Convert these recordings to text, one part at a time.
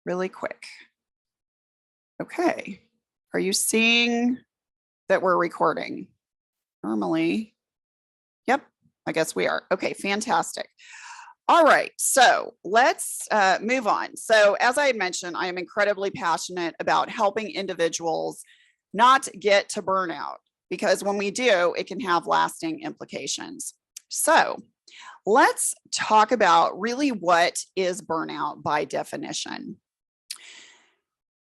really quick. Okay. Are you seeing that we're recording? Normally. Yep, I guess we are. Okay, fantastic. All right, so let's move on. So as I mentioned, I am incredibly passionate about helping individuals not get to burnout, because when we do, it can have lasting implications. So let's talk about really what is burnout by definition.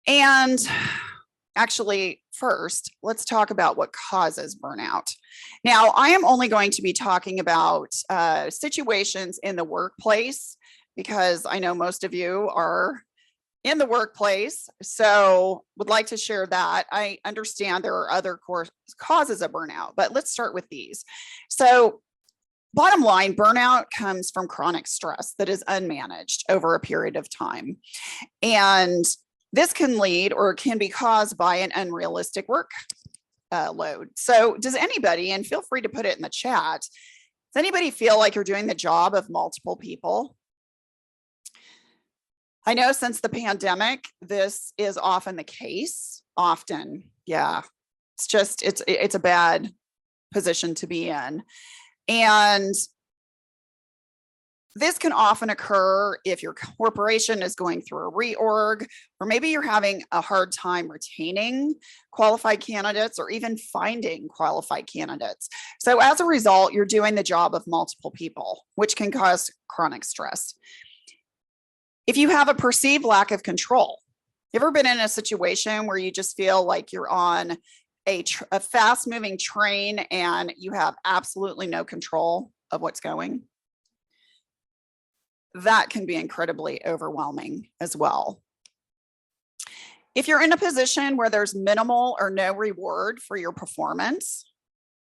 And actually, first, let's talk about what causes burnout. Now, I am only going to be talking about situations in the workplace, because I know most of you are in the workplace, so would like to share that. I understand there are other causes of burnout, but let's start with these. So bottom line, burnout comes from chronic stress that is unmanaged over a period of time. And this can lead or can be caused by an unrealistic work load. So does anybody, and feel free to put it in the chat, does anybody feel like you're doing the job of multiple people? I know since the pandemic, this is often the case. Often, yeah. It's just, it's a bad position to be in. And this can often occur if your corporation is going through a reorg, or maybe you're having a hard time retaining qualified candidates or even finding qualified candidates. So as a result, you're doing the job of multiple people, which can cause chronic stress. If you have a perceived lack of control, you ever been in a situation where you just feel like you're on a fast moving train and you have absolutely no control of what's going? That can be incredibly overwhelming as well. If you're in a position where there's minimal or no reward for your performance,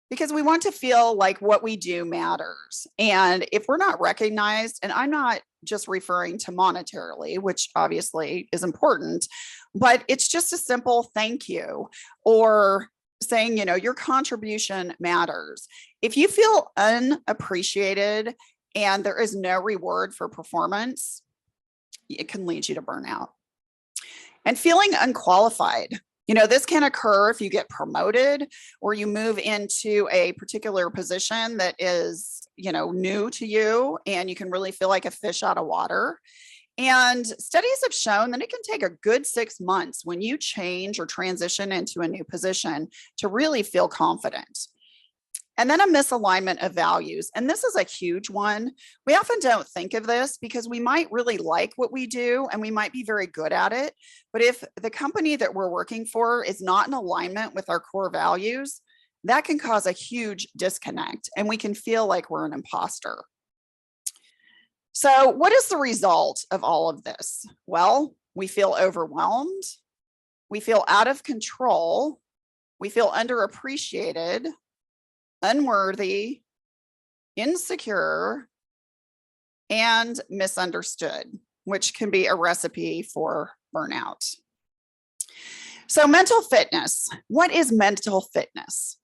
because we want to feel like what we do matters. And if we're not recognized, and I'm not just referring to monetarily, which obviously is important, but it's just a simple thank you, or saying, you know, your contribution matters. If you feel unappreciated and there is no reward for performance, it can lead you to burnout. And feeling unqualified. You know, this can occur if you get promoted or you move into a particular position that is, you know, new to you, and you can really feel like a fish out of water. And studies have shown that it can take a good 6 months when you change or transition into a new position to really feel confident. And then a misalignment of values. And this is a huge one. We often don't think of this because we might really like what we do and we might be very good at it. But if the company that we're working for is not in alignment with our core values, that can cause a huge disconnect and we can feel like we're an imposter. So what is the result of all of this? Well, we feel overwhelmed. We feel out of control. We feel underappreciated, unworthy, insecure, and misunderstood, which can be a recipe for burnout. So mental fitness. What is mental fitness?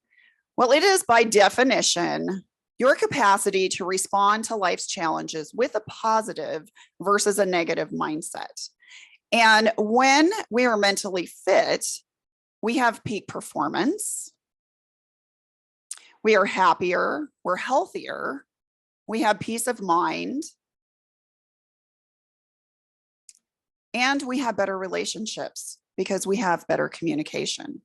Well, it is by definition your capacity to respond to life's challenges with a positive versus a negative mindset. And when we are mentally fit, we have peak performance. We are happier, we're healthier, we have peace of mind, and we have better relationships because we have better communication.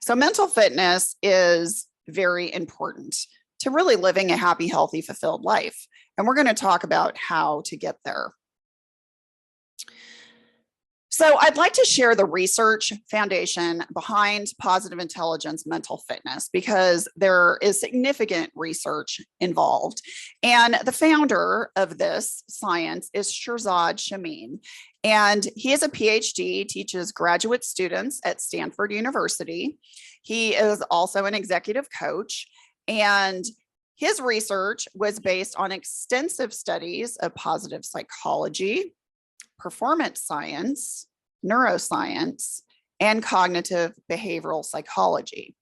So mental fitness is very important to really living a happy, healthy, fulfilled life. And we're going to talk about how to get there. So I'd like to share the research foundation behind positive intelligence mental fitness, because there is significant research involved. And the founder of this science is Shirzad Chamine. And he is a PhD, teaches graduate students at Stanford University. He is also an executive coach. And his research was based on extensive studies of positive psychology, performance science, neuroscience, and cognitive behavioral psychology.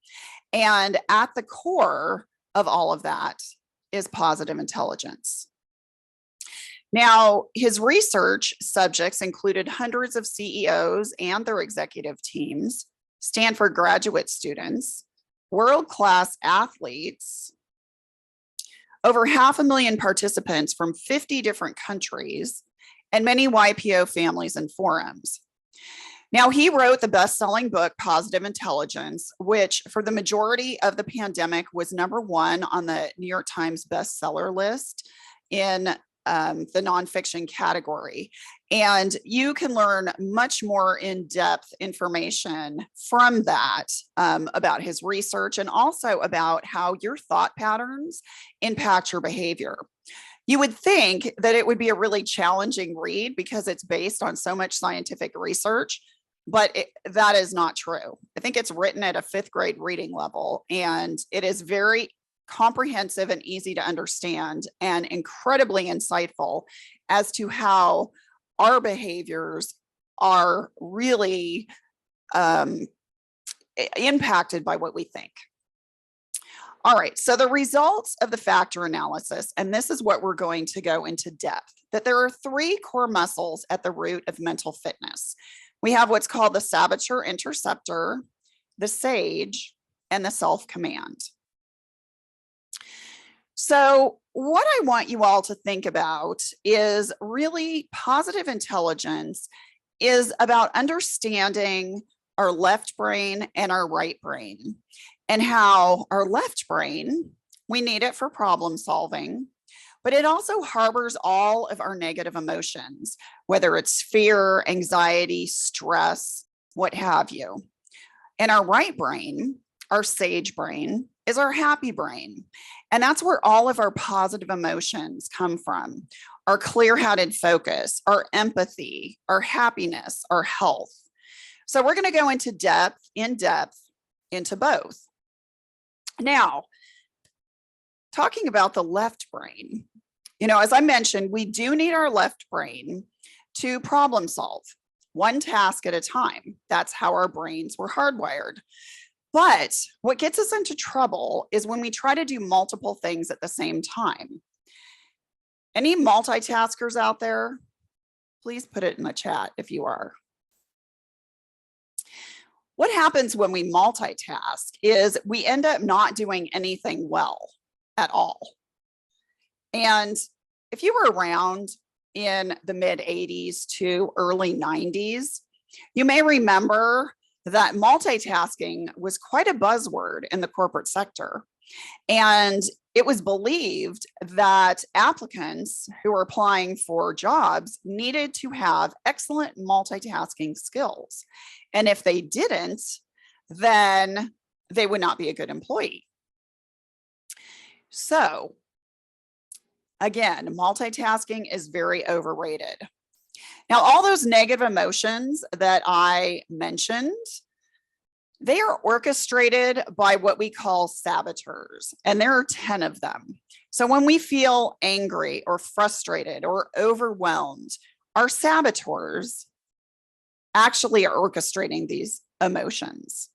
And at the core of all of that is positive intelligence. Now, his research subjects included hundreds of CEOs and their executive teams, Stanford graduate students, world-class athletes, over 500,000 participants from 50 different countries, and many YPO families and forums. Now, he wrote the best-selling book, Positive Intelligence, which for the majority of the pandemic was #1 on the New York Times bestseller list in the nonfiction category. And you can learn much more in-depth information from that about his research and also about how your thought patterns impact your behavior. You would think that it would be a really challenging read because it's based on so much scientific research, but that is not true. I think it's written at a 5th grade reading level, and it is very comprehensive and easy to understand and incredibly insightful as to how our behaviors are really impacted by what we think. All right, so the results of the factor analysis, and this is what we're going to go into depth, that there are 3 core muscles at the root of mental fitness. We have what's called the saboteur interceptor, the sage, and the self-command. So what I want you all to think about is really positive intelligence is about understanding our left brain and our right brain, and how our left brain, we need it for problem solving, but it also harbors all of our negative emotions, whether it's fear, anxiety, stress, what have you. And our right brain, our sage brain, is our happy brain. And that's where all of our positive emotions come from, our clear-headed focus, our empathy, our happiness, our health. So we're going to go into in depth into both. Now, talking about the left brain, as I mentioned, we do need our left brain to problem solve one task at a time. That's how our brains were hardwired. But what gets us into trouble is when we try to do multiple things at the same time. Any multitaskers out there? Please put it in the chat if you are. What happens when we multitask is we end up not doing anything well at all. And if you were around in the mid 80s to early 90s, you may remember that multitasking was quite a buzzword in the corporate sector. And it was believed that applicants who were applying for jobs needed to have excellent multitasking skills. And if they didn't, then they would not be a good employee. So again, multitasking is very overrated. Now, all those negative emotions that I mentioned, they are orchestrated by what we call saboteurs, and there are 10 of them. So when we feel angry or frustrated or overwhelmed, our saboteurs actually are orchestrating these emotions.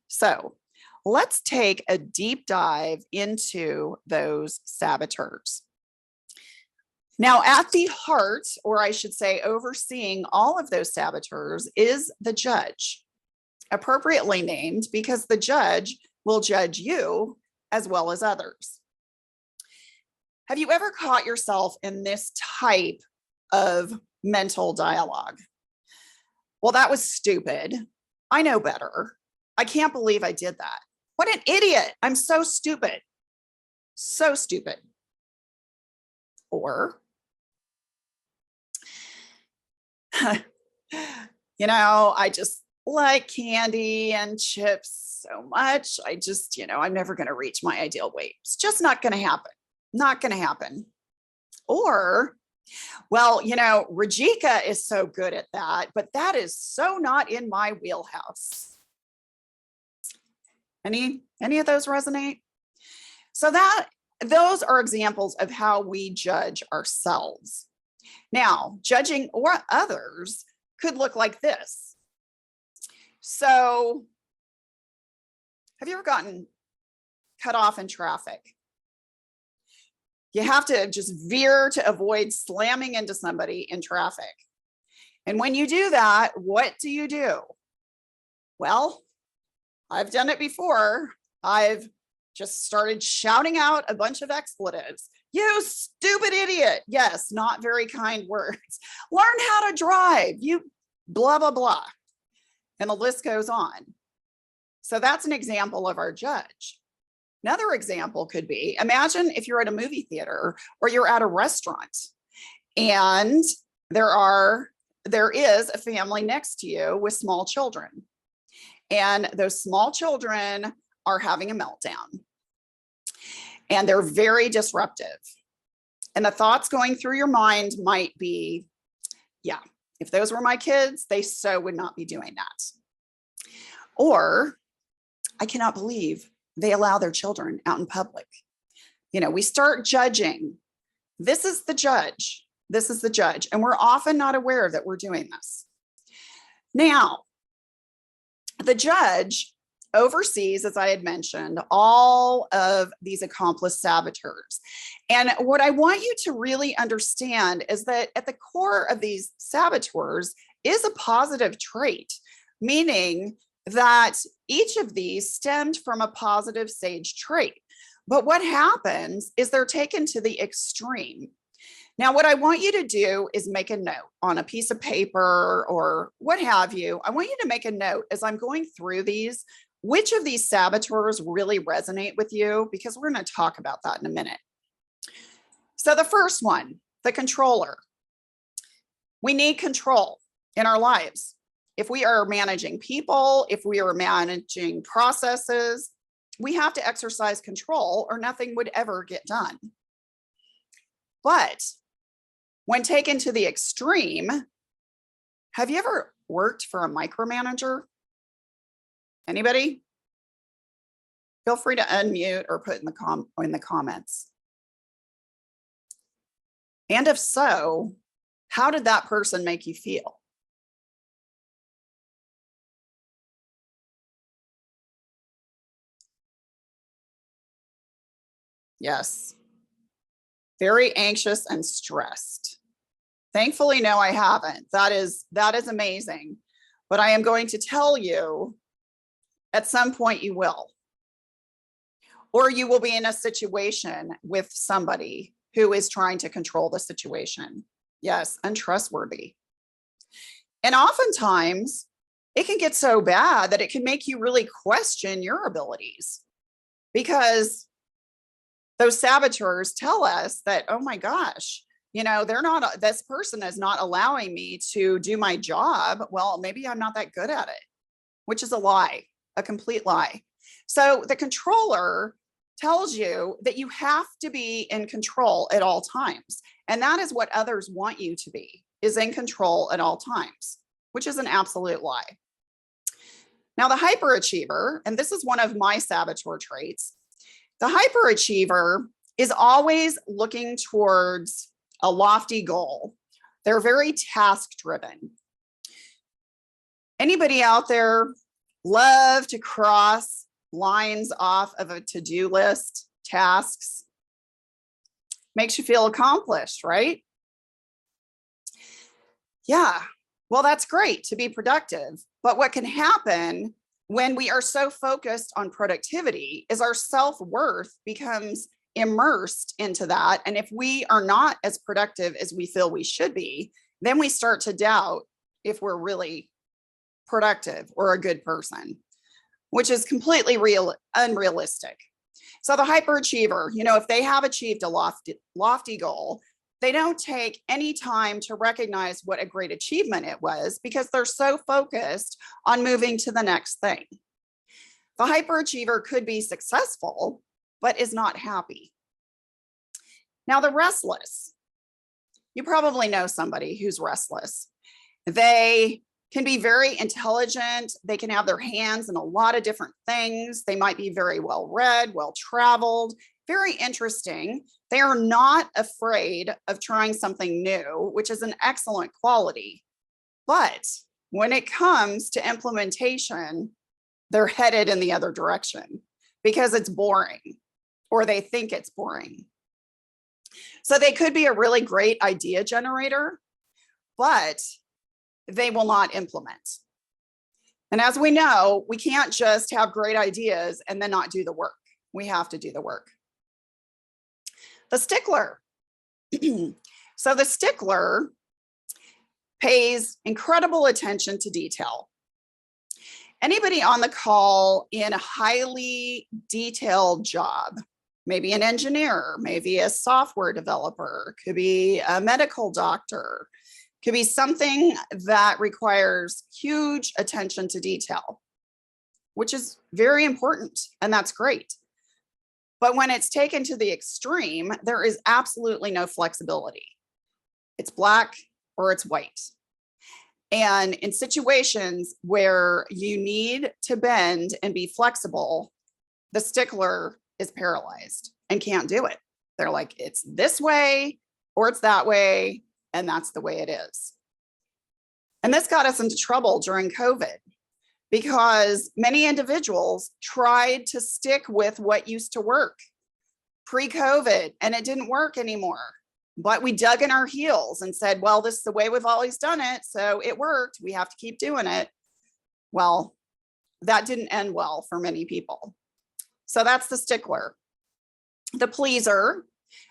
So let's take a deep dive into those saboteurs. Now, at the heart, or I should say overseeing all of those saboteurs, is the judge, appropriately named because the judge will judge you as well as others. Have you ever caught yourself in this type of mental dialogue? Well, that was stupid. I know better. I can't believe I did that. What an idiot. I'm so stupid. So stupid. Or, I just like candy and chips so much. I'm never going to reach my ideal weight. It's just not going to happen. Not going to happen. Or, well, Rajika is so good at that, but that is so not in my wheelhouse. Any of those resonate? So those are examples of how we judge ourselves. Now, judging or others could look like this. So, have you ever gotten cut off in traffic? You have to just veer to avoid slamming into somebody in traffic. And when you do that, what do? Well, I've done it before. I've just started shouting out a bunch of expletives. You stupid idiot. Yes, not very kind words. Learn how to drive. You blah, blah, blah. And the list goes on. So that's an example of our judge. Another example could be, imagine if you're at a movie theater or you're at a restaurant and there is a family next to you with small children. And those small children are having a meltdown. And they're very disruptive. And the thoughts going through your mind might be, yeah, if those were my kids, they so would not be doing that. Or, I cannot believe they allow their children out in public. We start judging. This is the judge. This is the judge. And we're often not aware that we're doing this. Now, the judge oversees, as I had mentioned, all of these accomplice saboteurs. And what I want you to really understand is that at the core of these saboteurs is a positive trait, meaning that each of these stemmed from a positive sage trait. But what happens is they're taken to the extreme. Now, what I want you to do is make a note on a piece of paper or what have you. I want you to make a note as I'm going through these, which of these saboteurs really resonate with you, because we're going to talk about that in a minute. So the first one, the controller. We need control in our lives. If we are managing people, if we are managing processes, we have to exercise control or nothing would ever get done. But when taken to the extreme, have you ever worked for a micromanager? Anybody? Feel free to unmute or put in the comments. And if so, how did that person make you feel? Yes. Very anxious and stressed. Thankfully, no, I haven't. That is amazing. But I am going to tell you, at some point you will. Or you will be in a situation with somebody who is trying to control the situation. Yes, untrustworthy. And oftentimes, it can get so bad that it can make you really question your abilities, because those saboteurs tell us that, oh my gosh, this person is not allowing me to do my job. Well, maybe I'm not that good at it, which is a lie, a complete lie. So the controller tells you that you have to be in control at all times. And that is what others want you to be, is in control at all times, which is an absolute lie. Now, the hyperachiever, and this is one of my saboteur traits, the hyperachiever is always looking towards a lofty goal. They're very task driven. Anybody out there love to cross lines off of a to-do list, tasks? Makes you feel accomplished, right? Yeah, well, that's great to be productive. But what can happen when we are so focused on productivity is our self-worth becomes immersed into that. And if we are not as productive as we feel we should be, then we start to doubt if we're really productive or a good person, which is completely unrealistic. So the hyperachiever, if they have achieved a lofty goal, they don't take any time to recognize what a great achievement it was, because they're so focused on moving to the next thing. The hyperachiever could be successful, but is not happy. Now, the restless. You probably know somebody who's restless. They can be very intelligent. They can have their hands in a lot of different things. They might be very well read, well traveled, very interesting. They are not afraid of trying something new, which is an excellent quality. But when it comes to implementation, they're headed in the other direction because it's boring, or they think it's boring. So they could be a really great idea generator, but they will not implement. And as we know, we can't just have great ideas and then not do the work. We have to do the work. The stickler. So the stickler pays incredible attention to detail. Anybody on the call in a highly detailed job, maybe an engineer, maybe a software developer, could be a medical doctor, could be something that requires huge attention to detail, which is very important, and that's great. But when it's taken to the extreme, there is absolutely no flexibility. It's black or it's white. And in situations where you need to bend and be flexible, the stickler is paralyzed and can't do it. They're like, it's this way or it's that way, and that's the way it is. And this got us into trouble during COVID because many individuals tried to stick with what used to work pre-COVID, and it didn't work anymore. But we dug in our heels and said, well, this is the way we've always done it, so it worked. We have to keep doing it. Well, that didn't end well for many people. So that's the stickler. The pleaser,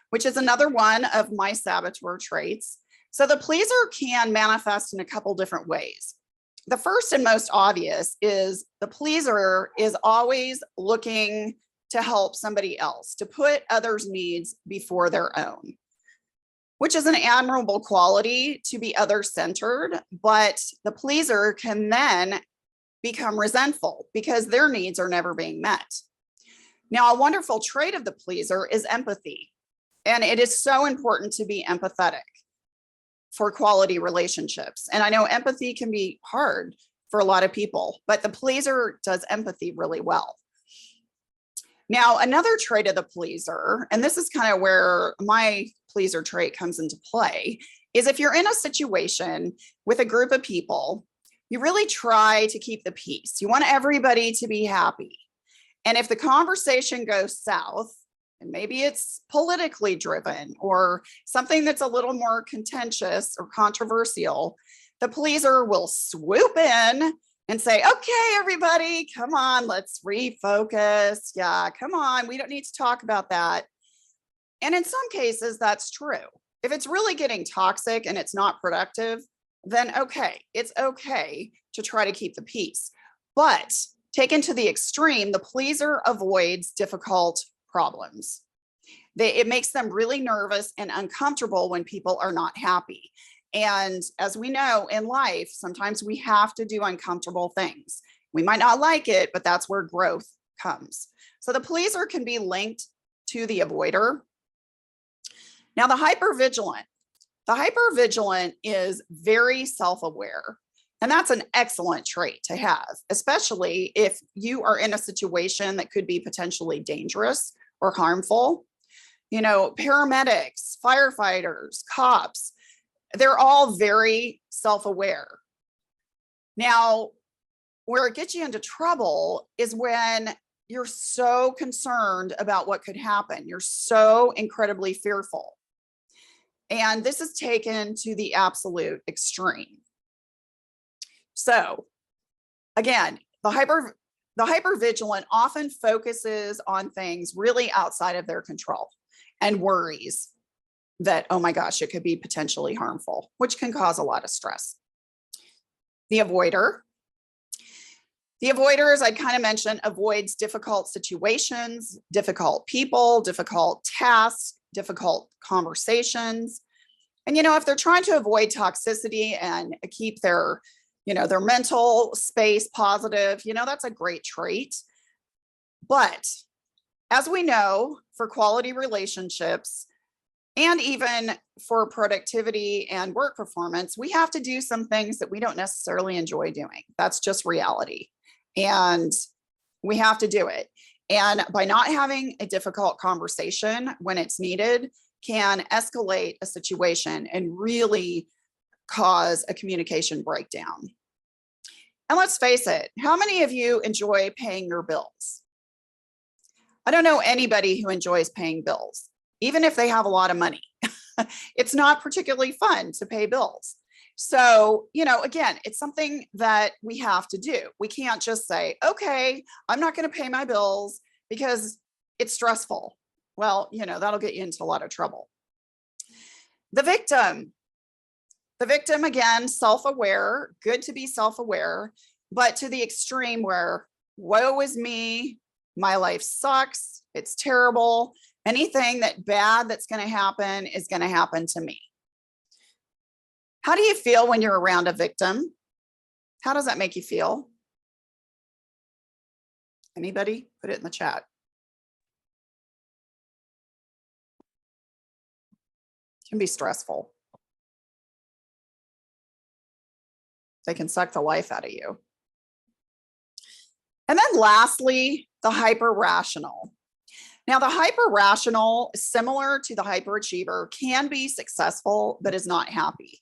which is another one of my saboteur traits. So the pleaser can manifest in a couple different ways. The first and most obvious is the pleaser is always looking to help somebody else, to put others' needs before their own, which is an admirable quality to be other-centered, but the pleaser can then become resentful because their needs are never being met. Now, a wonderful trait of the pleaser is empathy, and it is so important to be empathetic for quality relationships. And I know empathy can be hard for a lot of people, but the pleaser does empathy really well. Now, another trait of the pleaser, and this is kind of where my pleaser trait comes into play, is if you're in a situation with a group of people, you really try to keep the peace. You want everybody to be happy. And if the conversation goes south, and maybe it's politically driven or something that's a little more contentious or controversial, the pleaser will swoop in and say, okay, everybody, come on, let's refocus. Yeah, come on, we don't need to talk about that. And in some cases, that's true. If it's really getting toxic and it's not productive, then okay, it's okay to try to keep the peace. But taken to the extreme, the pleaser avoids difficult problems. It makes them really nervous and uncomfortable when people are not happy. And as we know in life, sometimes we have to do uncomfortable things. We might not like it, but that's where growth comes. So the pleaser can be linked to the avoider. Now, the hypervigilant. The hypervigilant is very self-aware. And that's an excellent trait to have, especially if you are in a situation that could be potentially dangerous or harmful. You know, paramedics, firefighters, cops, they're all very self-aware. Now, where it gets you into trouble is when you're so concerned about what could happen. You're so incredibly fearful. And this is taken to the absolute extreme. So again, the hypervigilant often focuses on things really outside of their control and worries that, oh my gosh, it could be potentially harmful, which can cause a lot of stress. The avoider. The avoider, as I kind of mentioned, avoids difficult situations, difficult people, difficult tasks, difficult conversations. And, you know, if they're trying to avoid toxicity and keep their, their mental space positive, that's a great trait. But as we know, for quality relationships, and even for productivity and work performance, we have to do some things that we don't necessarily enjoy doing. That's just reality. And we have to do it. And by not having a difficult conversation when it's needed can escalate a situation and really cause a communication breakdown. And let's face it, how many of you enjoy paying your bills? I don't know anybody who enjoys paying bills. even if they have a lot of money. It's not particularly fun to pay bills. So, again, it's something that we have to do. We can't just say, okay, I'm not going to pay my bills because it's stressful. Well, that'll get you into a lot of trouble. The victim, again, self-aware, good to be self-aware, but to the extreme where, woe is me, my life sucks, it's terrible. Anything that's going to happen is going to happen to me. How do you feel when you're around a victim? How does that make you feel? Anybody? Put it in the chat. It can be stressful. They can suck the life out of you. And then lastly, the hyper-rational. Now, the hyper-rational, similar to the hyperachiever, can be successful, but is not happy.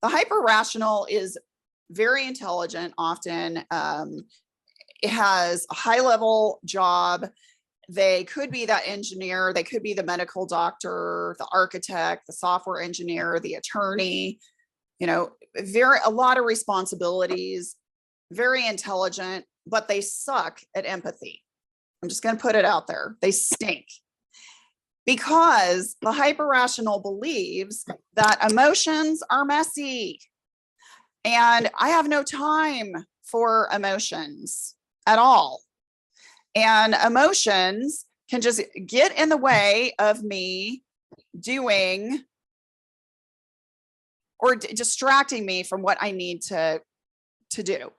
The hyper-rational is very intelligent often. It has a high-level job. They could be that engineer. They could be the medical doctor, the architect, the software engineer, the attorney. A lot of responsibilities, very intelligent, but they suck at empathy. I'm just going to put it out there. They stink because the hyper-rational believes that emotions are messy and I have no time for emotions at all. And emotions can just get in the way of me doing or distracting me from what I need to do.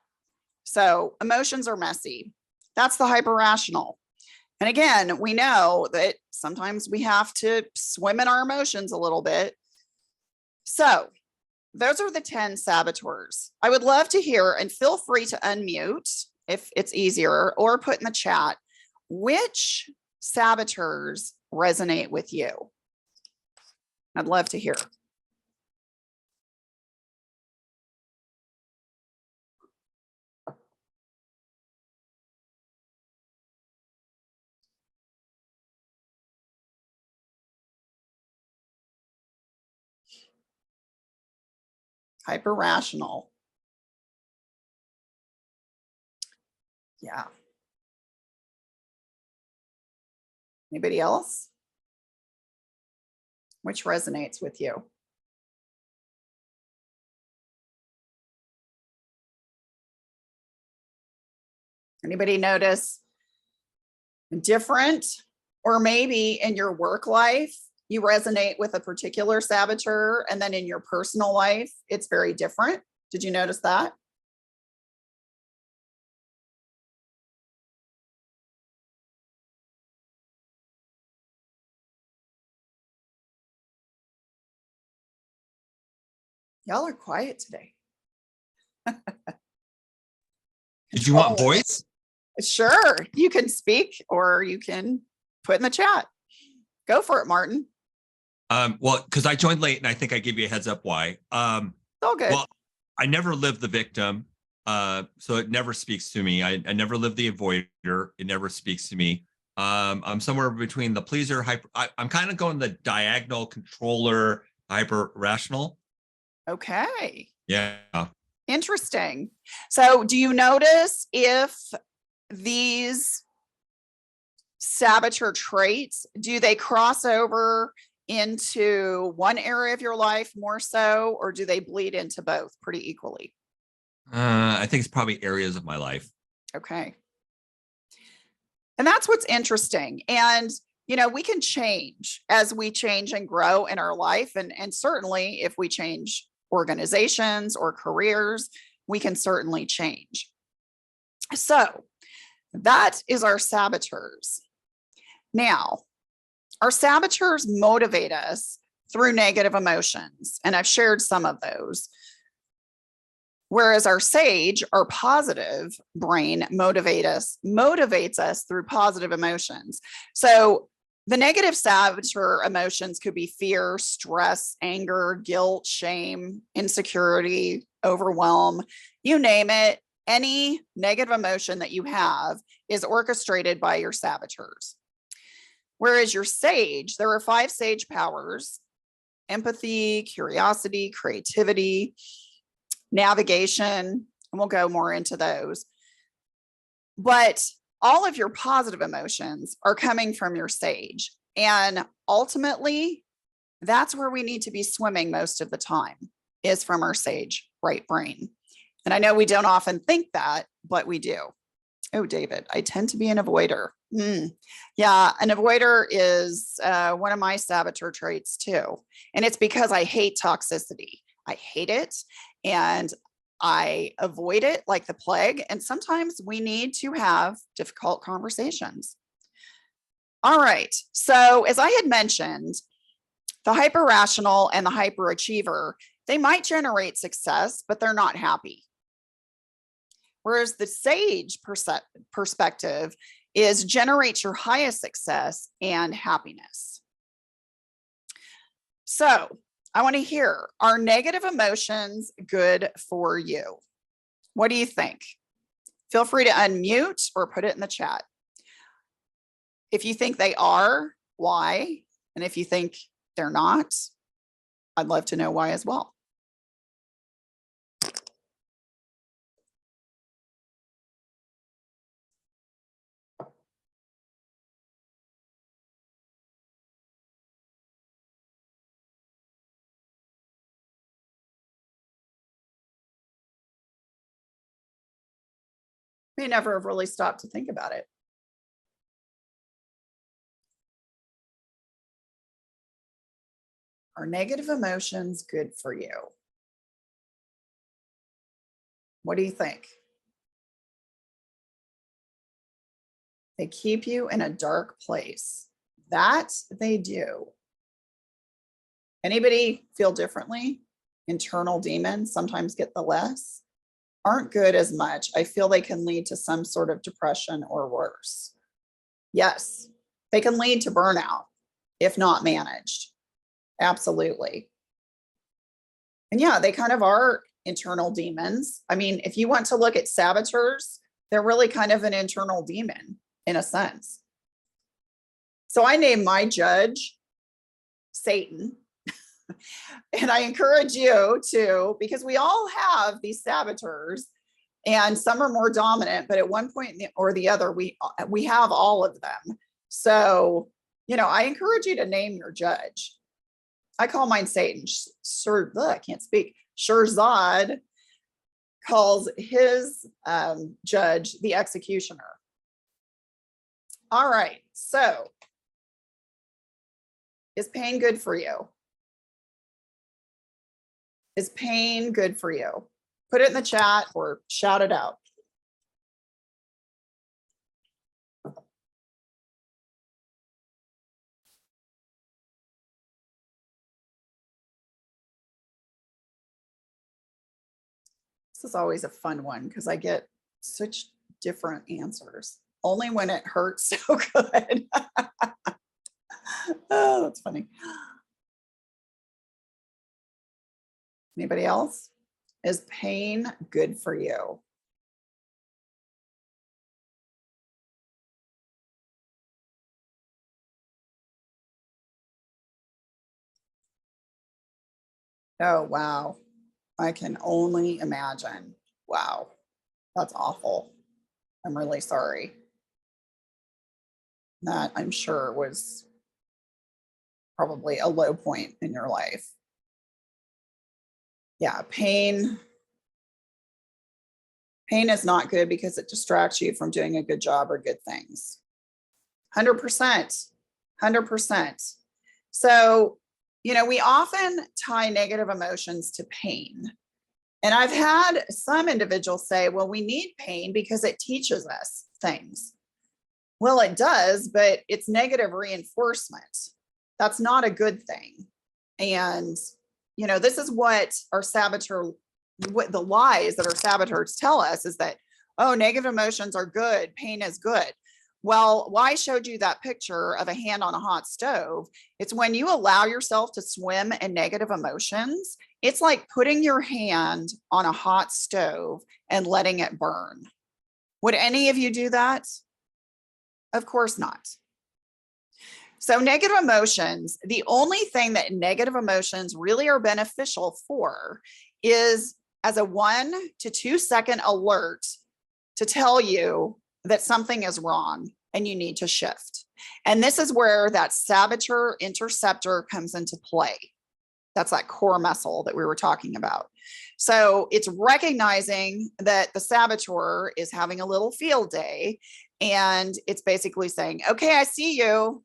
So emotions are messy. That's the hyper-rational. And again, we know that sometimes we have to swim in our emotions a little bit. So those are the 10 saboteurs. I would love to hear, and feel free to unmute if it's easier, or put in the chat, which saboteurs resonate with you? I'd love to hear. Hyper-rational. Yeah. Anybody else? Which resonates with you? Anybody notice different, or maybe in your work life, you resonate with a particular saboteur, and then in your personal life, it's very different? Did you notice that? Y'all are quiet today. Did you want voice? Sure. You can speak or you can put in the chat. Go for it, Martin. Well, because I joined late and I think I gave you a heads up why. All good. Well, I never lived the victim. So it never speaks to me. I never lived the avoider. It never speaks to me. I'm somewhere between the pleaser, I'm kind of going the diagonal controller, hyper rational. Okay. Yeah. Interesting. So do you notice if these saboteur traits, do they cross over into one area of your life more so, or do they bleed into both pretty equally? I think it's probably areas of my life. Okay. And that's what's interesting. And, we can change as we change and grow in our life. And certainly if we change organizations or careers, we can certainly change. So that is our saboteurs. Now, our saboteurs motivate us through negative emotions, and I've shared some of those. Whereas our sage, our positive brain, motivates us through positive emotions. So the negative saboteur emotions could be fear, stress, anger, guilt, shame, insecurity, overwhelm, you name it. Any negative emotion that you have is orchestrated by your saboteurs. Whereas your sage, there are 5 sage powers: empathy, curiosity, creativity, navigation, and we'll go more into those. But all of your positive emotions are coming from your sage. And ultimately, that's where we need to be swimming most of the time, is from our sage right brain. And I know we don't often think that, but we do. Oh, David, I tend to be an avoider. Yeah, an avoider is one of my saboteur traits too. And it's because I hate toxicity. I hate it. And I avoid it like the plague. And sometimes we need to have difficult conversations. All right. So as I had mentioned, the hyper rational and the hyperachiever, they might generate success, but they're not happy. Whereas the sage perspective is generate your highest success and happiness. So I want to hear, are negative emotions good for you? What do you think? Feel free to unmute or put it in the chat. If you think they are, why? And if you think they're not, I'd love to know why as well. We never have really stopped to think about it. Are negative emotions good for you? What do you think? They keep you in a dark place. That they do. Anybody feel differently? Internal demons sometimes get the less. Aren't good as much. I feel they can lead to some sort of depression or worse. Yes, they can lead to burnout if not managed. Absolutely. And yeah, they kind of are internal demons. I mean, if you want to look at saboteurs, they're really kind of an internal demon in a sense. So I named my judge Satan. And I encourage you to, because we all have these saboteurs and some are more dominant, but at one point or the other, we have all of them. So, I encourage you to name your judge. I call mine Satan. I can't speak. Shirzad calls his judge the executioner. All right. So is pain good for you? Is pain good for you? Put it in the chat or shout it out. This is always a fun one because I get such different answers. Only when it hurts so good. Oh, that's funny. Anybody else? Is pain good for you? Oh, wow. I can only imagine. Wow. That's awful. I'm really sorry. That I'm sure was probably a low point in your life. Yeah, pain is not good because it distracts you from doing a good job or good things. 100%. 100%. So, we often tie negative emotions to pain. And I've had some individuals say, well, we need pain because it teaches us things. Well, it does, but it's negative reinforcement. That's not a good thing. And, this is what our what the lies that our saboteurs tell us is that, oh, negative emotions are good, pain is good. Well, why I showed you that picture of a hand on a hot stove? It's when you allow yourself to swim in negative emotions, it's like putting your hand on a hot stove and letting it burn. Would any of you do that? Of course not. So negative emotions, the only thing that negative emotions really are beneficial for is as a 1 to 2 second alert to tell you that something is wrong and you need to shift. And this is where that saboteur interceptor comes into play. That's that core muscle that we were talking about. So it's recognizing that the saboteur is having a little field day, and it's basically saying, okay, I see you,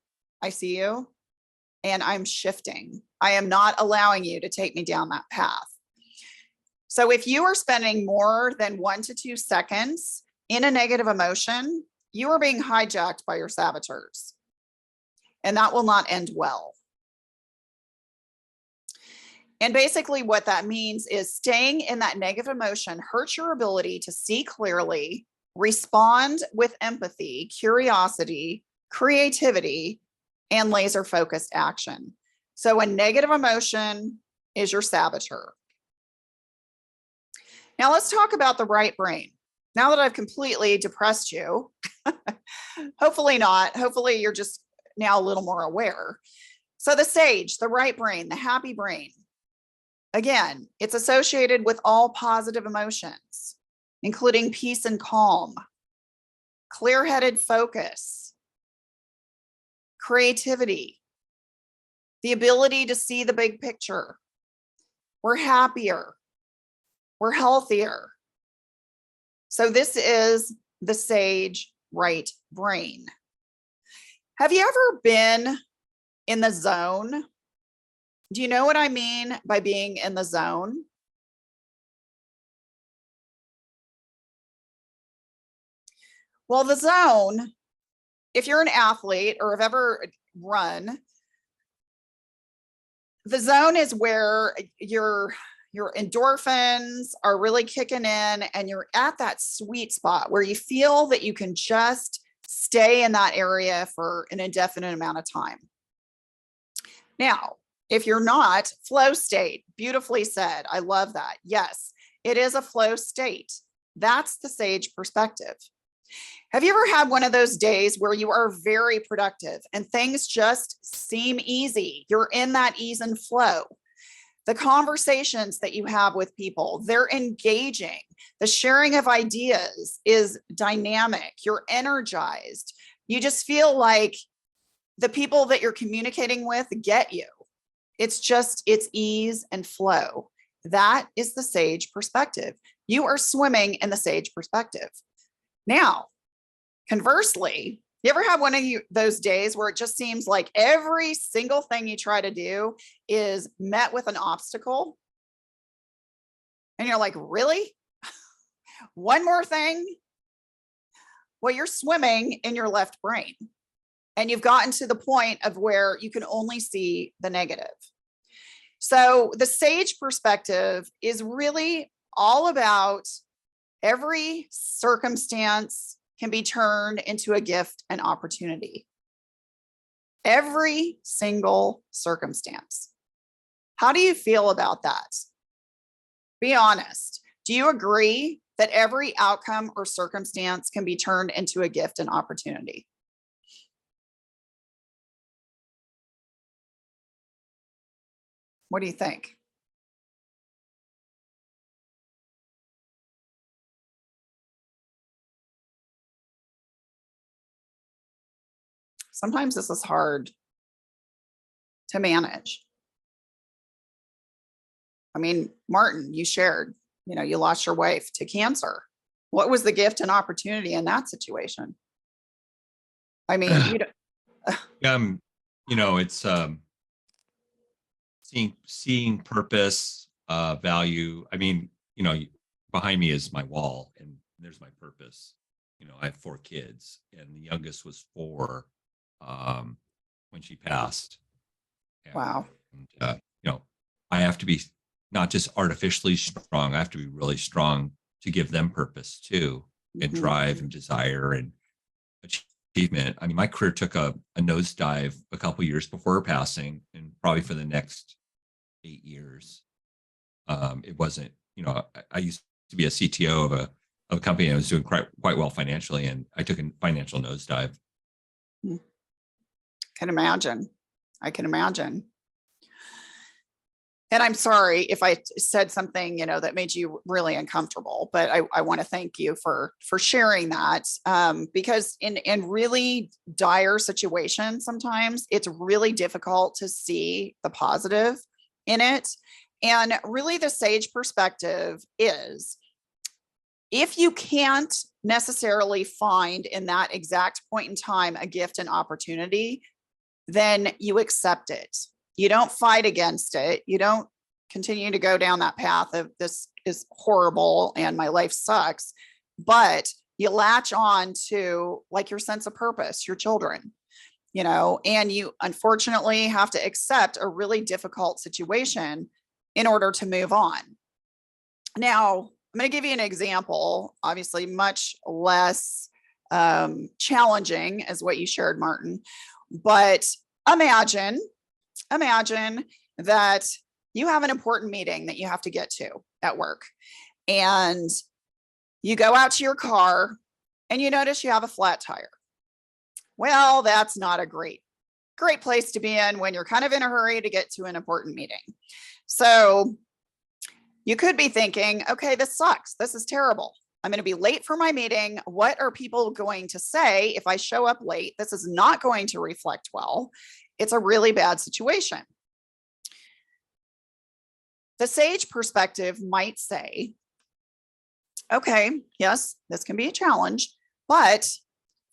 and I'm shifting. I am not allowing you to take me down that path. So if you are spending more than 1 to 2 seconds in a negative emotion, you are being hijacked by your saboteurs, and that will not end well. And basically what that means is staying in that negative emotion hurts your ability to see clearly, respond with empathy, curiosity, creativity, and laser focused action. So a negative emotion is your saboteur. Now let's talk about the right brain. Now that I've completely depressed you, hopefully not, hopefully you're just now a little more aware. So the sage, the right brain, the happy brain, again, it's associated with all positive emotions, including peace and calm, clear-headed focus, creativity, the ability to see the big picture. We're happier, we're healthier. So this is the sage right brain. Have you ever been in the zone? Do you know what I mean by being in the zone? Well, the zone, if you're an athlete or have ever run, the zone is where your endorphins are really kicking in, and you're at that sweet spot where you feel that you can just stay in that area for an indefinite amount of time. Now, if you're not, flow state, beautifully said. I love that. Yes, it is a flow state. That's the sage perspective. Have you ever had one of those days where you are very productive and things just seem easy? You're in that ease and flow. The conversations that you have with people, they're engaging. The sharing of ideas is dynamic. You're energized. You just feel like the people that you're communicating with get you. It's ease and flow. That is the sage perspective. You are swimming in the sage perspective. Now, conversely, you ever have one of those days where it just seems like every single thing you try to do is met with an obstacle? And you're like, really? One more thing? Well, you're swimming in your left brain. And you've gotten to the point of where you can only see the negative. So the sage perspective is really all about every circumstance can be turned into a gift and opportunity. Every single circumstance. How do you feel about that? Be honest. Do you agree that every outcome or circumstance can be turned into a gift and opportunity? What do you think? Sometimes this is hard to manage. I mean, Martin, you shared, you lost your wife to cancer. What was the gift and opportunity in that situation? I mean, it's seeing purpose, value. I mean, behind me is my wall, and there's my purpose. I have 4 kids, and the youngest was 4 when she passed. Wow. And, I have to be not just artificially strong. I have to be really strong to give them purpose too, and drive and desire and achievement. I mean, my career took a nosedive a couple of years before her passing, and probably for the next 8 years. It wasn't, I used to be a CTO of a company. I was doing quite well financially, and I took a financial nosedive. Can imagine. I can imagine. And I'm sorry if I said something, that made you really uncomfortable, but I want to thank you for sharing that. Because in really dire situations, sometimes it's really difficult to see the positive in it. And really the sage perspective is, if you can't necessarily find in that exact point in time a gift and opportunity, then you accept it. You don't fight against it. You don't continue to go down that path of this is horrible and my life sucks, but you latch on to like your sense of purpose, your children, and you unfortunately have to accept a really difficult situation in order to move on. Now, I'm going to give you an example, obviously much less challenging as what you shared, Martin, but imagine that you have an important meeting that you have to get to at work, and you go out to your car and you notice you have a flat tire. Well, that's not a great place to be in when you're kind of in a hurry to get to an important meeting. So you could be thinking, okay, this sucks. This is terrible. I'm going to be late for my meeting. What are people going to say if I show up late? This is not going to reflect well. It's a really bad situation. The sage perspective might say, okay, yes, this can be a challenge, but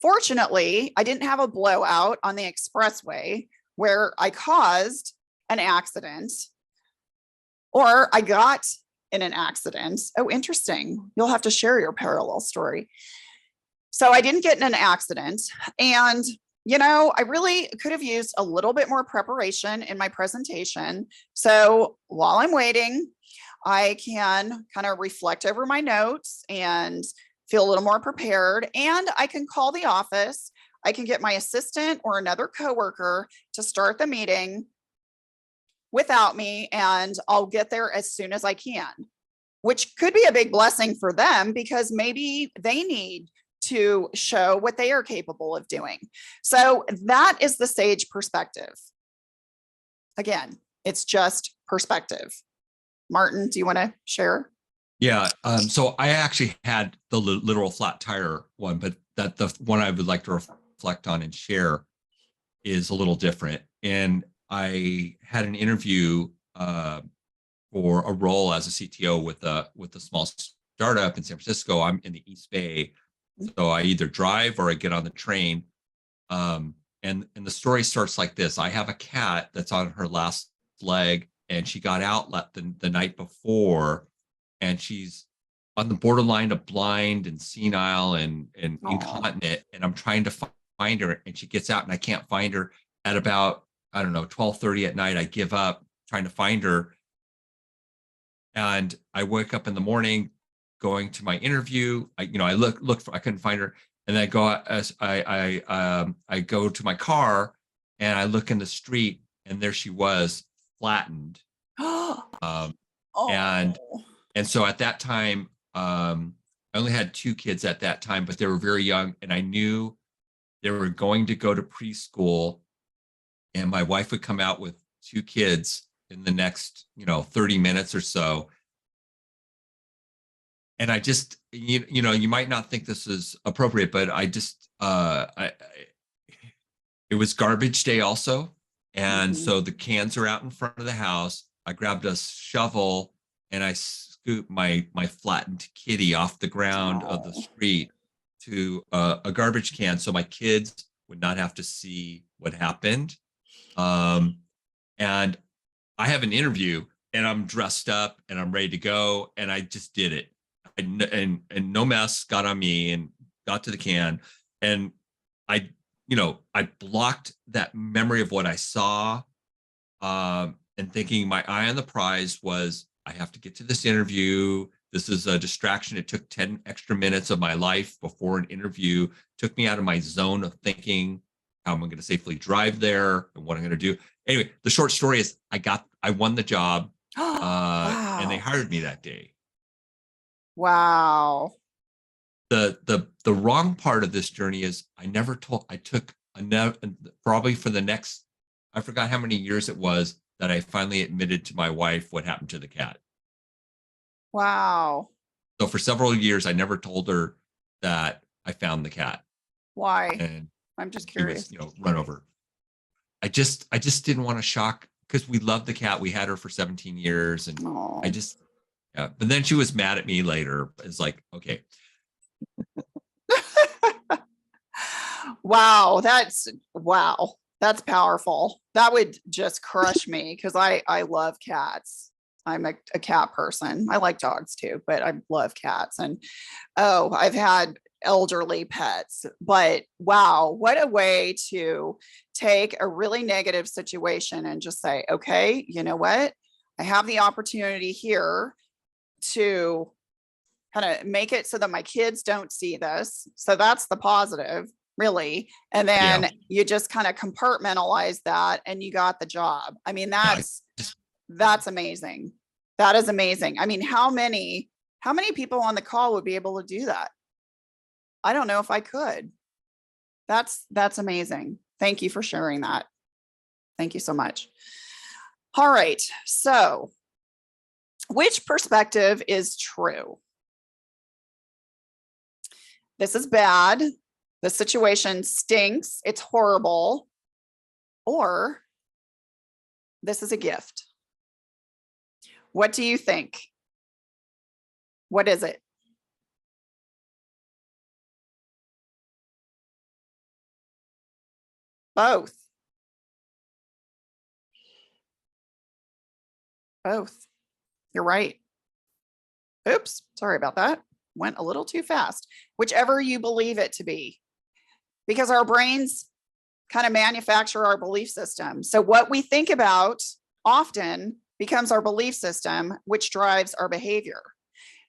fortunately, I didn't have a blowout on the expressway where I caused an accident, or I got in an accident. Oh, interesting. You'll have to share your parallel story. So I didn't get in an accident, and I really could have used a little bit more preparation in my presentation. So while I'm waiting, I can kind of reflect over my notes and feel a little more prepared. And I can call the office. I can get my assistant or another coworker to start the meeting without me, and I'll get there as soon as I can, which could be a big blessing for them because maybe they need to show what they are capable of doing. So that is the sage perspective. Again, it's just perspective. Martin, do you want to share? Yeah. So I actually had the literal flat tire one, but that the one I would like to reflect on and share is a little different. And I had an interview for a role as a CTO with a small startup in San Francisco. I'm in the East Bay, so I either drive or I get on the train. And the story starts like this: I have a cat that's on her last leg, and she got out the night before, and she's on the borderline of blind and senile and incontinent. And I'm trying to find her, and she gets out, and I can't find her. At about, I don't know, 12:30 at night, I give up trying to find her. And I wake up in the morning going to my interview. I look for, I couldn't find her. And I go as I go to my car, and I look in the street, and there she was, flattened. And so at that time, I only had 2 kids at that time, but they were very young, and I knew they were going to go to preschool, and my wife would come out with 2 kids in the next 30 minutes or so. And I just, you might not think this is appropriate, but I just it was garbage day also, and so the cans are out in front of the house. I grabbed a shovel and I scooped my flattened kitty off the ground of the street to a garbage can, so my kids would not have to see what happened. And I have an interview, and I'm dressed up and I'm ready to go, and I just did it. And no mess got on me, and got to the can, and I blocked that memory of what I saw, and thinking my eye on the prize was, I have to get to this interview. This is a distraction. It took 10 extra minutes of my life before an interview, took me out of my zone of thinking how am I going to safely drive there and what I'm going to do. Anyway, the short story is I won the job, Wow. and they hired me that day. Wow. The wrong part of this journey is I took probably for the next, I forgot how many years it was that I finally admitted to my wife what happened to the cat. Wow. So for several years, I never told her that I found the cat, Why? and I'm just she was, curious. run over. I just didn't want to shock, because we loved the cat. We had her for 17 years, and Oh. yeah. But then she was mad at me later. It's like, okay. Wow. That's powerful. That would just crush me because I love cats. I'm a cat person. I like dogs too, but I love cats. And I've had elderly pets, but wow, what a way to take a really negative situation and just say, okay, you know what? I have the opportunity here to kind of make it so that my kids don't see this. So that's the positive, really. And then you just kind of compartmentalize that and you got the job. I mean, that's amazing. That is amazing. I mean, how many people on the call would be able to do that? I don't know if I could. That's amazing. Thank you for sharing that. Thank you so much. All right. So, which perspective is true? This is bad. The situation stinks. It's horrible. Or this is a gift. What do you think? What is it? Both. Both. You're right. Oops, sorry about that. Went a little too fast. Whichever you believe it to be, because our brains kind of manufacture our belief system. So what we think about often becomes our belief system, which drives our behavior.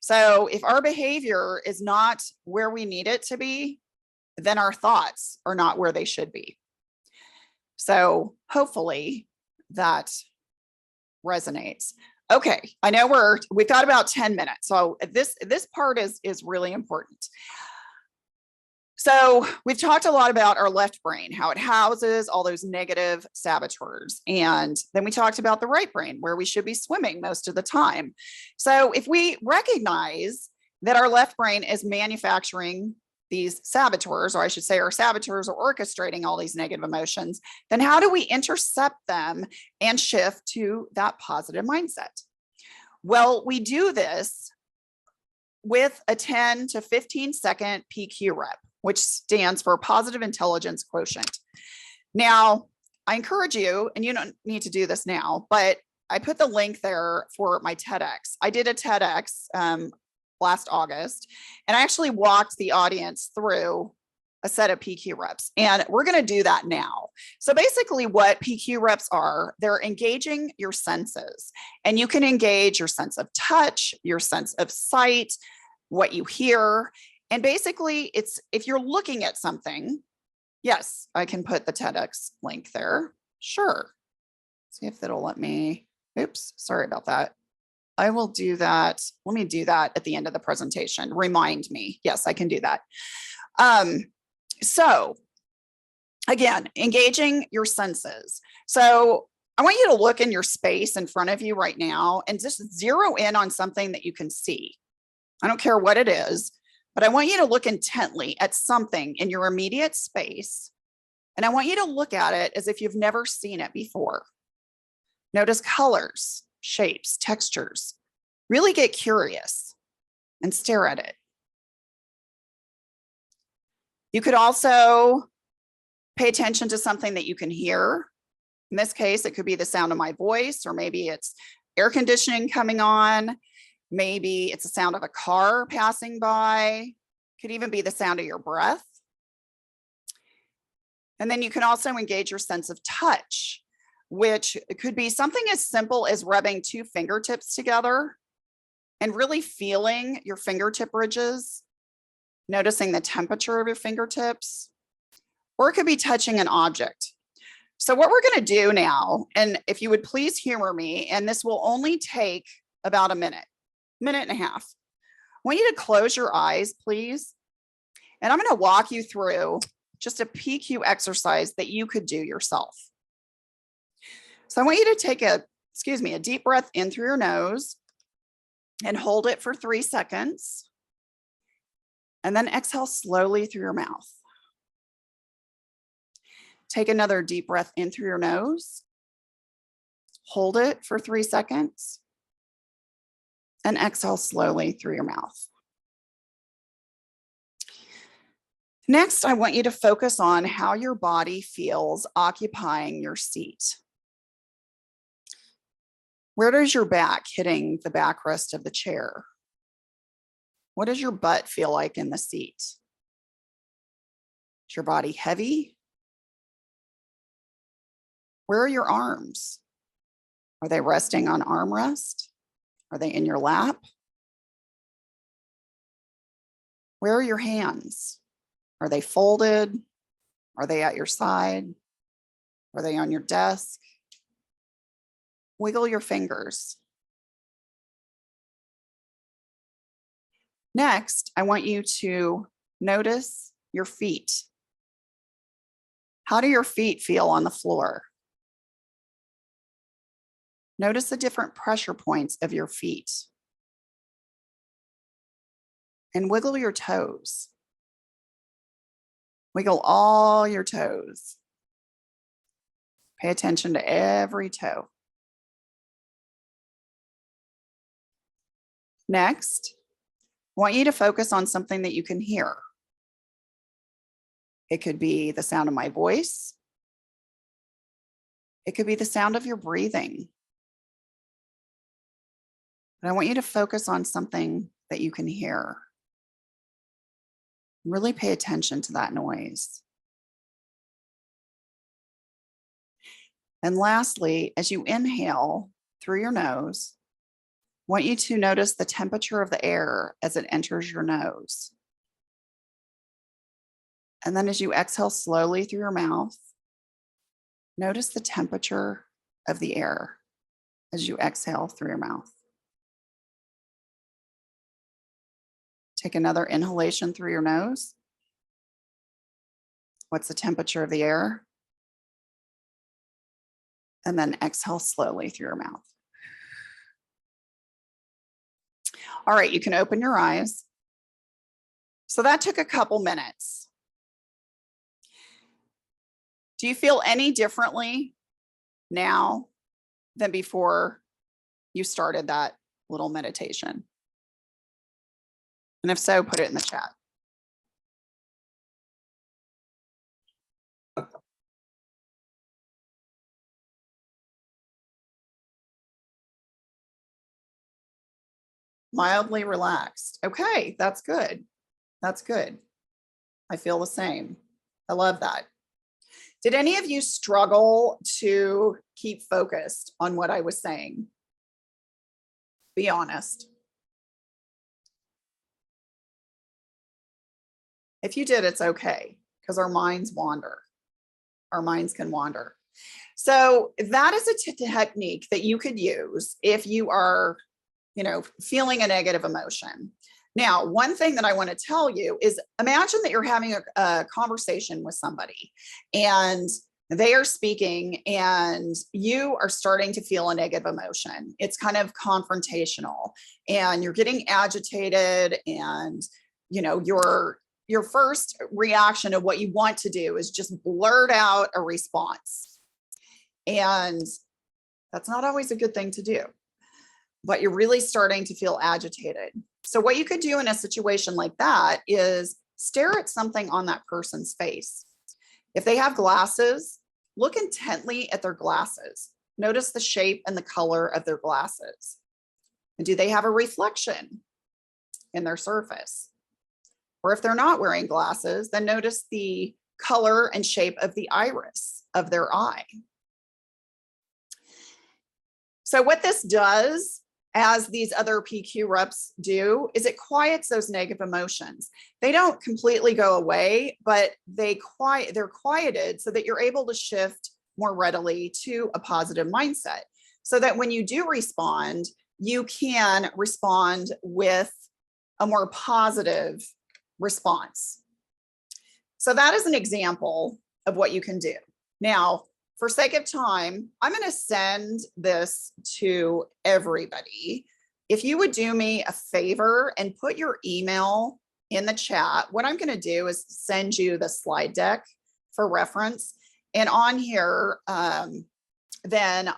So if our behavior is not where we need it to be, then our thoughts are not where they should be. So hopefully that resonates. Okay, I know we've got about 10 minutes. So this part is really important. So we've talked a lot about our left brain, how it houses all those negative saboteurs. And then we talked about the right brain, where we should be swimming most of the time. So if we recognize that our left brain is manufacturing these saboteurs, or I should say our saboteurs are orchestrating all these negative emotions, then how do we intercept them and shift to that positive mindset? Well, we do this with a 10 to 15 second PQ rep, which stands for positive intelligence quotient. Now, I encourage you, and you don't need to do this now, but I put the link there for my TEDx. I did a TEDx last August, and I actually walked the audience through a set of PQ reps, and we're going to do that now. So basically what PQ reps are, they're engaging your senses, and you can engage your sense of touch, your sense of sight, what you hear. And basically it's, if you're looking at something, yes, I can put the TEDx link there. Sure. See if it'll let me, oops, sorry about that. I will do that. Let me do that at the end of the presentation. Remind me. Yes, I can do that. So again, engaging your senses. So I want you to look in your space in front of you right now and just zero in on something that you can see. I don't care what it is, but I want you to look intently at something in your immediate space. And I want you to look at it as if you've never seen it before. Notice colors, shapes, textures. Really get curious and stare at it. You could also pay attention to something that you can hear. In this case, it could be the sound of my voice, or maybe it's air conditioning coming on. Maybe it's the sound of a car passing by. Could even be the sound of your breath. And then you can also engage your sense of touch, which could be something as simple as rubbing two fingertips together and really feeling your fingertip ridges, noticing the temperature of your fingertips, or it could be touching an object. So what we're going to do now, and if you would please humor me, and this will only take about a minute and a half. I want you to close your eyes, please. And I'm going to walk you through just a PQ exercise that you could do yourself. So I want you to take a deep breath in through your nose and hold it for 3 seconds. And then exhale slowly through your mouth. Take another deep breath in through your nose. Hold it for 3 seconds. And exhale slowly through your mouth. Next, I want you to focus on how your body feels occupying your seat. Where does your back hitting the backrest of the chair? What does your butt feel like in the seat? Is your body heavy? Where are your arms? Are they resting on armrest? Are they in your lap? Where are your hands? Are they folded? Are they at your side? Are they on your desk? Wiggle your fingers. Next, I want you to notice your feet. How do your feet feel on the floor? Notice the different pressure points of your feet. And wiggle your toes. Wiggle all your toes. Pay attention to every toe. Next, I want you to focus on something that you can hear. It could be the sound of my voice. It could be the sound of your breathing. But I want you to focus on something that you can hear. Really pay attention to that noise. And lastly, as you inhale through your nose, I want you to notice the temperature of the air as it enters your nose. And then as you exhale slowly through your mouth, notice the temperature of the air as you exhale through your mouth. Take another inhalation through your nose. What's the temperature of the air? And then exhale slowly through your mouth. All right, you can open your eyes. So that took a couple minutes. Do you feel any differently now than before you started that little meditation? And if so, put it in the chat. Mildly relaxed. Okay, that's good. That's good. I feel the same. I love that. Did any of you struggle to keep focused on what I was saying? Be honest. If you did, it's okay, because our minds wander. Our minds can wander. So that is a technique that you could use if you are, feeling a negative emotion. Now, one thing that I want to tell you is imagine that you're having a conversation with somebody and they are speaking and you are starting to feel a negative emotion. It's kind of confrontational and you're getting agitated and, your first reaction of what you want to do is just blurt out a response. And that's not always a good thing to do, but you're really starting to feel agitated. So what you could do in a situation like that is stare at something on that person's face. If they have glasses, look intently at their glasses. Notice the shape and the color of their glasses. And do they have a reflection in their surface? Or if they're not wearing glasses, then notice the color and shape of the iris of their eye. So what this does, as these other PQ reps do, is it quiets those negative emotions. They don't completely go away, but they're quieted so that you're able to shift more readily to a positive mindset. So that when you do respond, you can respond with a more positive response. So that is an example of what you can do. Now, for sake of time, I'm going to send this to everybody. If you would do me a favor and put your email in the chat, what I'm going to do is send you the slide deck for reference. And on here, then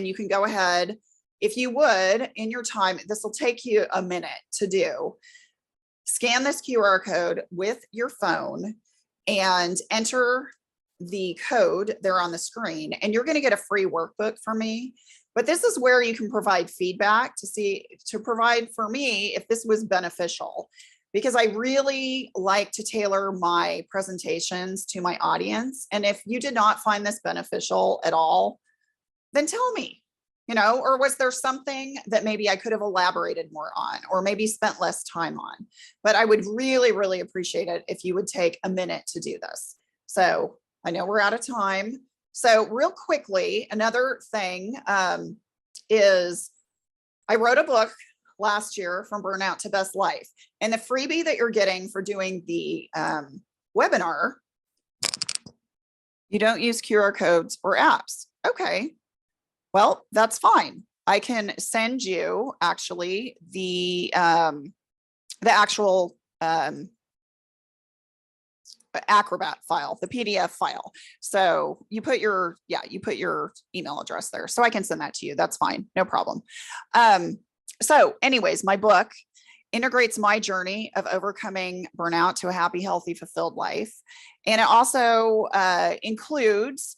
you can go ahead, if you would, in your time, this will take you a minute to do. Scan this QR code with your phone and enter the code there on the screen, and you're going to get a free workbook from me. But this is where you can provide feedback to provide for me if this was beneficial, because I really like to tailor my presentations to my audience. And if you did not find this beneficial at all, then tell me, or was there something that maybe I could have elaborated more on, or maybe spent less time on? But I would really, really appreciate it if you would take a minute to do this. So I know we're out of time. So real quickly, another thing is I wrote a book last year, From Burnout to Best Life. And the freebie that you're getting for doing the webinar, you don't use QR codes or apps. Okay, well, that's fine. I can send you actually the actual Acrobat file, the PDF file. So you put your email address there, so I can send that to you. That's fine, no problem. So anyways, my book integrates my journey of overcoming burnout to a happy, healthy, fulfilled life. And it also includes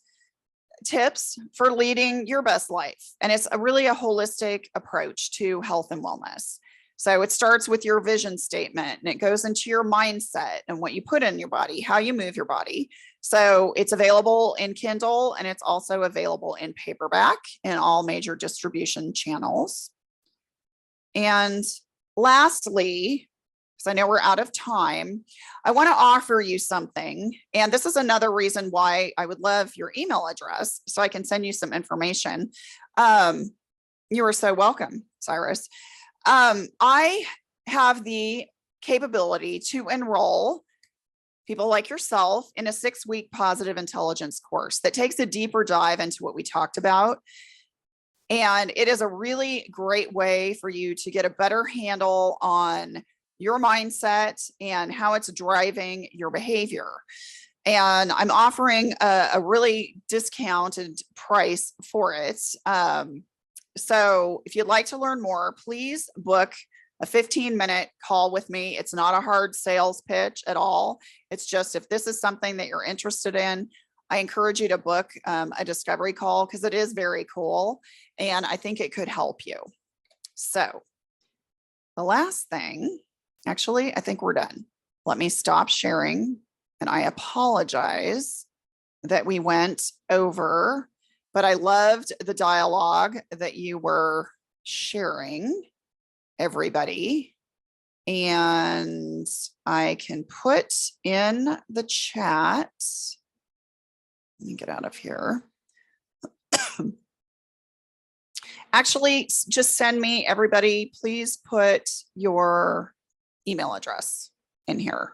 tips for leading your best life. And it's really a holistic approach to health and wellness. So it starts with your vision statement, and it goes into your mindset and what you put in your body, how you move your body. So it's available in Kindle, and it's also available in paperback in all major distribution channels. And lastly, because I know we're out of time, I want to offer you something. And this is another reason why I would love your email address so I can send you some information. You are so welcome, Cyrus. I have the capability to enroll people like yourself in a 6-week positive intelligence course that takes a deeper dive into what we talked about. And it is a really great way for you to get a better handle on your mindset and how it's driving your behavior. And I'm offering a really discounted price for it. So if you'd like to learn more, please book a 15-minute call with me. It's not a hard sales pitch at all. It's just, if this is something that you're interested in, I encourage you to book a discovery call, because it is very cool. And I think it could help you. So the last thing, actually, I think we're done. Let me stop sharing. And I apologize that we went over, but I loved the dialogue that you were sharing, everybody. And I can put in the chat. Let me get out of here. Actually, just send me, everybody, please put your email address in here,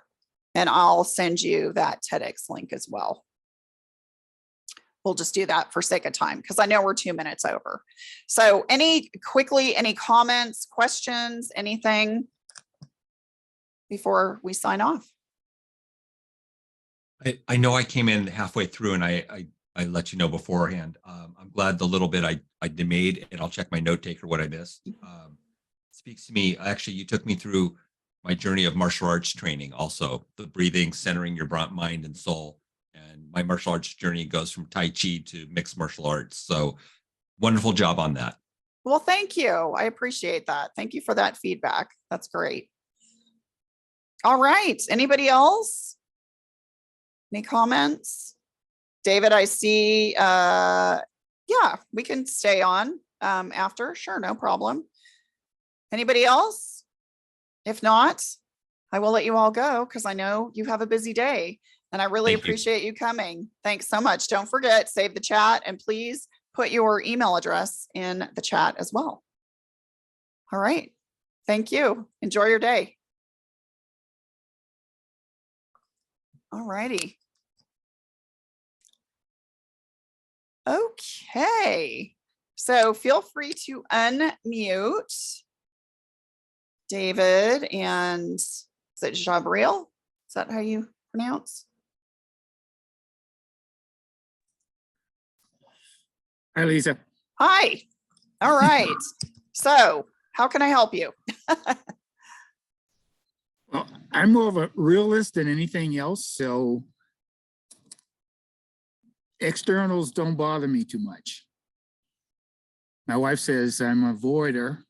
and I'll send you that TEDx link as well. We'll just do that for sake of time, because I know we're 2 minutes over. So any comments, questions, anything before we sign off? I know I came in halfway through, and I let you know beforehand. I'm glad the little bit I made, and I'll check my note taker what I missed. Speaks to me. Actually, you took me through my journey of martial arts training, also the breathing, centering your mind and soul. And my martial arts journey goes from Tai Chi to mixed martial arts. So wonderful job on that. Well, thank you. I appreciate that. Thank you for that feedback. That's great. All right. Anybody else? Any comments? David, I see. Yeah, we can stay on after. Sure, no problem. Anybody else? If not, I will let you all go, because I know you have a busy day, and I really appreciate you coming. Thanks so much. Don't forget, save the chat, and please put your email address in the chat as well. All right. Thank you. Enjoy your day. All righty. Okay. So feel free to unmute David and is it Jabriel? Is that how you pronounce? Hi, Lisa. Hi. All right. So how can I help you? Well, I'm more of a realist than anything else, so externals don't bother me too much. My wife says I'm a avoider,